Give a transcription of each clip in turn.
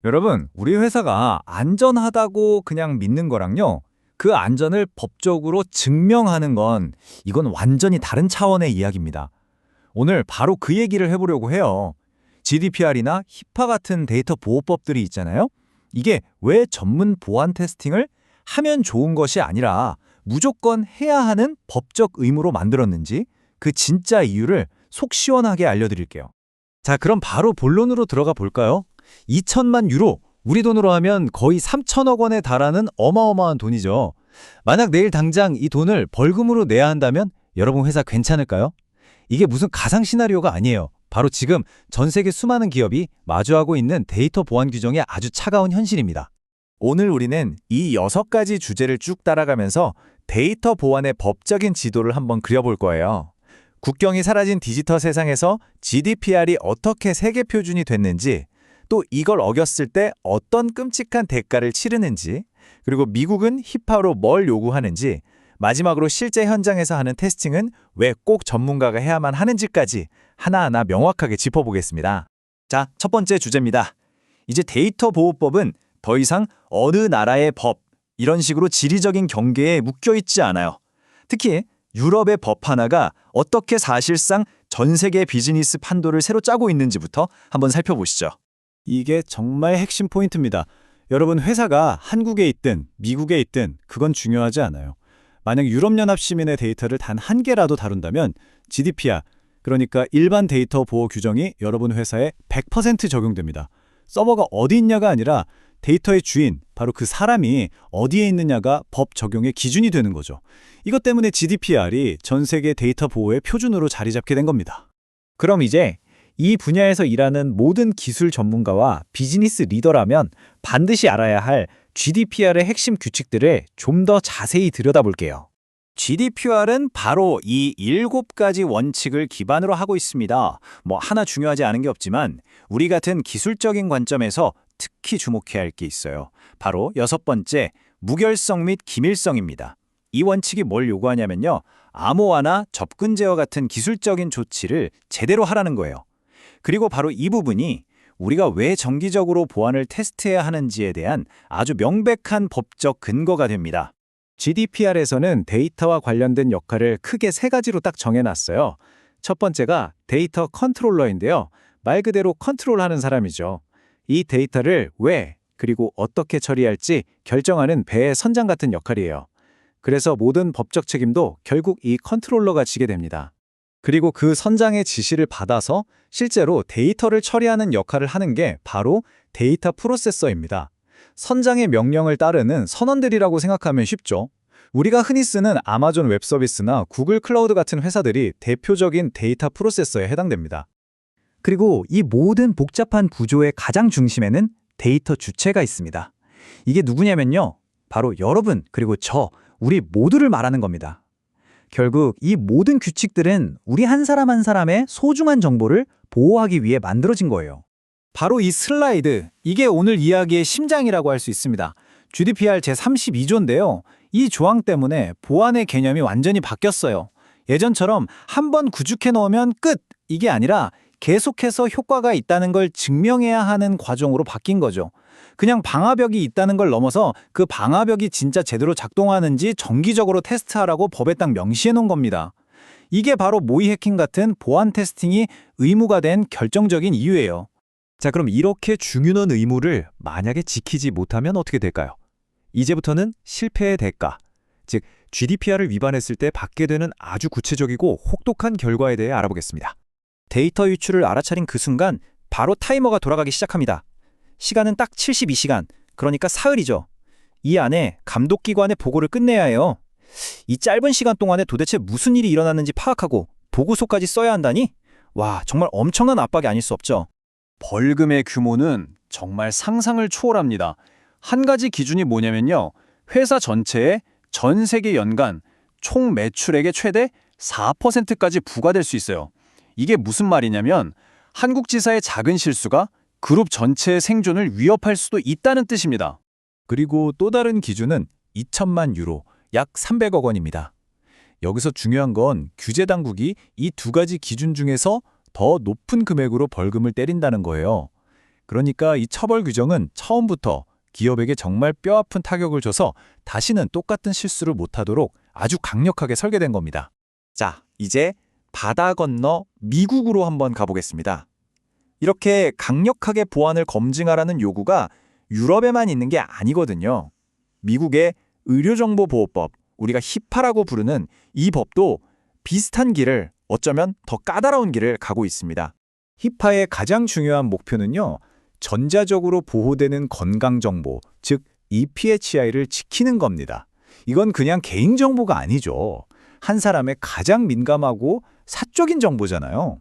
여러분, 우리 회사가 안전하다고 그냥 믿는 거랑요, 그 안전을 법적으로 증명하는 건 이건 완전히 다른 차원의 이야기입니다. 오늘 바로 그 얘기를 해보려고 해요. GDPR이나 히파 같은 데이터 보호법들이 있잖아요. 이게 왜 전문 보안 테스팅을 하면 좋은 것이 아니라 무조건 해야 하는 법적 의무로 만들었는지 그 진짜 이유를 속 시원하게 알려드릴게요. 자, 그럼 바로 본론으로 들어가 볼까요? 2천만 유로, 우리 돈으로 하면 거의 3천억 원에 달하는 어마어마한 돈이죠. 만약 내일 당장 이 돈을 벌금으로 내야 한다면 여러분 회사 괜찮을까요? 이게 무슨 가상 시나리오가 아니에요. 바로 지금 전 세계 수많은 기업이 마주하고 있는 데이터 보안 규정의 아주 차가운 현실입니다. 오늘 우리는 이 6가지 주제를 쭉 따라가면서 데이터 보안의 법적인 지도를 한번 그려볼 거예요. 국경이 사라진 디지털 세상에서 GDPR이 어떻게 세계 표준이 됐는지, 또 이걸 어겼을 때 어떤 끔찍한 대가를 치르는지, 그리고 미국은 히파로 뭘 요구하는지, 마지막으로 실제 현장에서 하는 테스팅은 왜 꼭 전문가가 해야만 하는지까지 하나하나 명확하게 짚어보겠습니다. 자, 첫 번째 주제입니다. 이제 데이터 보호법은 더 이상 어느 나라의 법, 이런 식으로 지리적인 경계에 묶여있지 않아요. 특히 유럽의 법 하나가 어떻게 사실상 전 세계 비즈니스 판도를 새로 짜고 있는지부터 한번 살펴보시죠. 이게 정말 핵심 포인트입니다. 여러분 회사가 한국에 있든 미국에 있든 그건 중요하지 않아요. 만약 유럽연합 시민의 데이터를 단 한 개라도 다룬다면 GDPR, 그러니까 일반 데이터 보호 규정이 여러분 회사에 100% 적용됩니다. 서버가 어디 있냐가 아니라 데이터의 주인, 바로 그 사람이 어디에 있느냐가 법 적용의 기준이 되는 거죠. 이것 때문에 GDPR이 전 세계 데이터 보호의 표준으로 자리 잡게 된 겁니다. 그럼 이제 이 분야에서 일하는 모든 기술 전문가와 비즈니스 리더라면 반드시 알아야 할 GDPR의 핵심 규칙들을 좀 더 자세히 들여다볼게요. GDPR은 바로 이 7가지 원칙을 기반으로 하고 있습니다. 하나 중요하지 않은 게 없지만 우리 같은 기술적인 관점에서 특히 주목해야 할 게 있어요. 바로 6번째, 무결성 및 기밀성입니다. 이 원칙이 뭘 요구하냐면요, 암호화나 접근 제어 같은 기술적인 조치를 제대로 하라는 거예요. 그리고 바로 이 부분이 우리가 왜 정기적으로 보안을 테스트해야 하는지에 대한 아주 명백한 법적 근거가 됩니다. GDPR에서는 데이터와 관련된 역할을 크게 3가지로 딱 정해놨어요. 첫 번째가 데이터 컨트롤러인데요. 말 그대로 컨트롤하는 사람이죠. 이 데이터를 왜, 그리고 어떻게 처리할지 결정하는 배의 선장 같은 역할이에요. 그래서 모든 법적 책임도 결국 이 컨트롤러가 지게 됩니다. 그리고 그 선장의 지시를 받아서 실제로 데이터를 처리하는 역할을 하는 게 바로 데이터 프로세서입니다. 선장의 명령을 따르는 선원들이라고 생각하면 쉽죠. 우리가 흔히 쓰는 아마존 웹 서비스나 구글 클라우드 같은 회사들이 대표적인 데이터 프로세서에 해당됩니다. 그리고 이 모든 복잡한 구조의 가장 중심에는 데이터 주체가 있습니다. 이게 누구냐면요, 바로 여러분 그리고 우리 모두를 말하는 겁니다. 결국 이 모든 규칙들은 우리 한 사람 한 사람의 소중한 정보를 보호하기 위해 만들어진 거예요. 바로 이 슬라이드, 이게 오늘 이야기의 심장이라고 할 수 있습니다. GDPR 제32조인데요. 이 조항 때문에 보안의 개념이 완전히 바뀌었어요. 예전처럼 한 번 구축해 놓으면 끝! 이게 아니라 계속해서 효과가 있다는 걸 증명해야 하는 과정으로 바뀐 거죠. 그냥 방화벽이 있다는 걸 넘어서 그 방화벽이 진짜 제대로 작동하는지 정기적으로 테스트하라고 법에 딱 명시해 놓은 겁니다. 이게 바로 모의 해킹 같은 보안 테스팅이 의무가 된 결정적인 이유예요. 자, 그럼 이렇게 중요한 의무를 만약에 지키지 못하면 어떻게 될까요? 이제부터는 실패의 대가, 즉 GDPR을 위반했을 때 받게 되는 아주 구체적이고 혹독한 결과에 대해 알아보겠습니다. 데이터 유출을 알아차린 그 순간 바로 타이머가 돌아가기 시작합니다. 시간은 딱 72시간, 그러니까 사흘이죠. 이 안에 감독기관의 보고를 끝내야 해요. 이 짧은 시간 동안에 도대체 무슨 일이 일어났는지 파악하고 보고서까지 써야 한다니? 와, 정말 엄청난 압박이 아닐 수 없죠. 벌금의 규모는 정말 상상을 초월합니다. 한 가지 기준이 뭐냐면요, 회사 전체의 전 세계 연간 총 매출액의 최대 4%까지 부과될 수 있어요. 이게 무슨 말이냐면 한국 지사의 작은 실수가 그룹 전체의 생존을 위협할 수도 있다는 뜻입니다. 그리고 또 다른 기준은 2천만 유로, 약 300억 원입니다. 여기서 중요한 건 규제 당국이 이 2가지 기준 중에서 더 높은 금액으로 벌금을 때린다는 거예요. 그러니까 이 처벌 규정은 처음부터 기업에게 정말 뼈아픈 타격을 줘서 다시는 똑같은 실수를 못하도록 아주 강력하게 설계된 겁니다. 자, 이제 바다 건너 미국으로 한번 가보겠습니다. 이렇게 강력하게 보안을 검증하라는 요구가 유럽에만 있는 게 아니거든요. 미국의 의료정보보호법, 우리가 히파라고 부르는 이 법도 비슷한 길을, 어쩌면 더 까다로운 길을 가고 있습니다. 히파의 가장 중요한 목표는요, 전자적으로 보호되는 건강정보, 즉 EPHI를 지키는 겁니다. 이건 그냥 개인정보가 아니죠. 한 사람의 가장 민감하고 사적인 정보잖아요.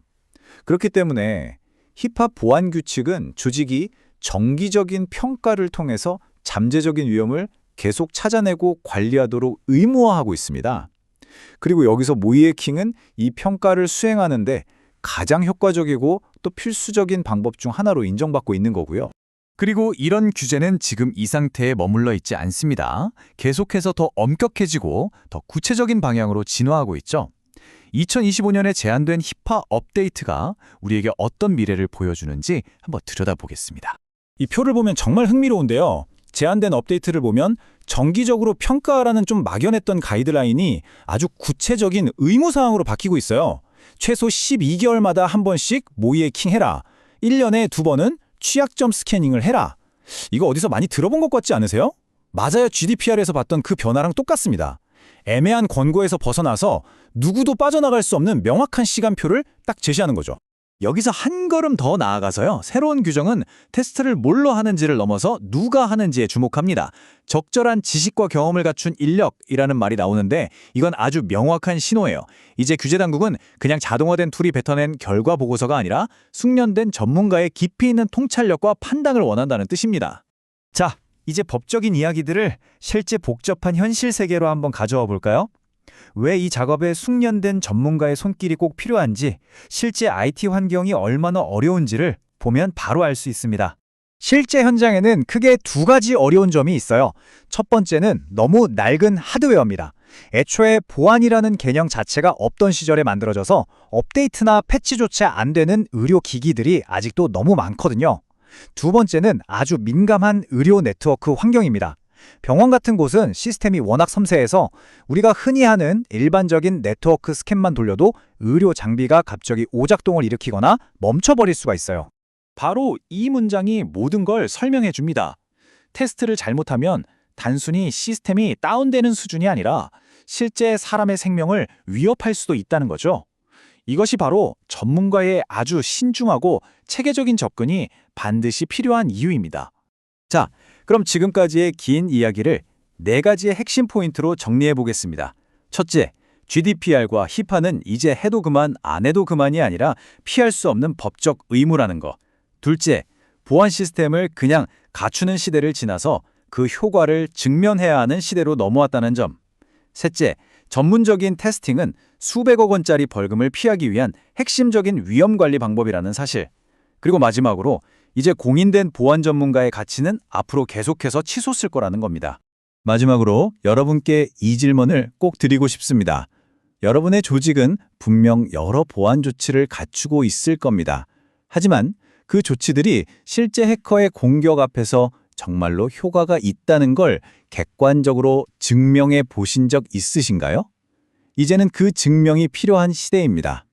그렇기 때문에 히파 보안 규칙은 조직이 정기적인 평가를 통해서 잠재적인 위험을 계속 찾아내고 관리하도록 의무화하고 있습니다. 그리고 여기서 모이의 킹은 이 평가를 수행하는데 가장 효과적이고 또 필수적인 방법 중 하나로 인정받고 있는 거고요. 그리고 이런 규제는 지금 이 상태에 머물러 있지 않습니다. 계속해서 더 엄격해지고 더 구체적인 방향으로 진화하고 있죠. 2025년에 제안된 히파 업데이트가 우리에게 어떤 미래를 보여주는지 한번 들여다보겠습니다. 이 표를 보면 정말 흥미로운데요. 제안된 업데이트를 보면 정기적으로 평가하라는 좀 막연했던 가이드라인이 아주 구체적인 의무사항으로 바뀌고 있어요. 최소 12개월마다 한 번씩 모이에 킹 해라. 1년에 2번은 취약점 스캐닝을 해라. 이거 어디서 많이 들어본 것 같지 않으세요? 맞아요. GDPR에서 봤던 그 변화랑 똑같습니다. 애매한 권고에서 벗어나서 누구도 빠져나갈 수 없는 명확한 시간표를 딱 제시하는 거죠. 여기서 한 걸음 더 나아가서요. 새로운 규정은 테스트를 뭘로 하는지를 넘어서 누가 하는지에 주목합니다. 적절한 지식과 경험을 갖춘 인력이라는 말이 나오는데 이건 아주 명확한 신호예요. 이제 규제 당국은 그냥 자동화된 툴이 뱉어낸 결과 보고서가 아니라 숙련된 전문가의 깊이 있는 통찰력과 판단을 원한다는 뜻입니다. 자, 이제 법적인 이야기들을 실제 복잡한 현실 세계로 한번 가져와 볼까요? 왜 이 작업에 숙련된 전문가의 손길이 꼭 필요한지, 실제 IT 환경이 얼마나 어려운지를 보면 바로 알 수 있습니다. 실제 현장에는 크게 두 가지 어려운 점이 있어요. 첫 번째는 너무 낡은 하드웨어입니다. 애초에 보안이라는 개념 자체가 없던 시절에 만들어져서 업데이트나 패치조차 안 되는 의료 기기들이 아직도 너무 많거든요. 두 번째는 아주 민감한 의료 네트워크 환경입니다. 병원 같은 곳은 시스템이 워낙 섬세해서 우리가 흔히 하는 일반적인 네트워크 스캔만 돌려도 의료 장비가 갑자기 오작동을 일으키거나 멈춰버릴 수가 있어요. 바로 이 문장이 모든 걸 설명해 줍니다. 테스트를 잘못하면 단순히 시스템이 다운되는 수준이 아니라 실제 사람의 생명을 위협할 수도 있다는 거죠. 이것이 바로 전문가의 아주 신중하고 체계적인 접근이 반드시 필요한 이유입니다. 자, 그럼 지금까지의 긴 이야기를 4가지의 핵심 포인트로 정리해 보겠습니다. 첫째, GDPR과 히파는 이제 해도 그만, 안 해도 그만이 아니라 피할 수 없는 법적 의무라는 거. 둘째, 보안 시스템을 그냥 갖추는 시대를 지나서 그 효과를 증명해야 하는 시대로 넘어왔다는 점. 셋째, 전문적인 테스팅은 수백억 원짜리 벌금을 피하기 위한 핵심적인 위험 관리 방법이라는 사실. 그리고 마지막으로 이제 공인된 보안 전문가의 가치는 앞으로 계속해서 치솟을 거라는 겁니다. 마지막으로 여러분께 이 질문을 꼭 드리고 싶습니다. 여러분의 조직은 분명 여러 보안 조치를 갖추고 있을 겁니다. 하지만 그 조치들이 실제 해커의 공격 앞에서 정말로 효과가 있다는 걸 객관적으로 증명해 보신 적 있으신가요? 이제는 그 증명이 필요한 시대입니다.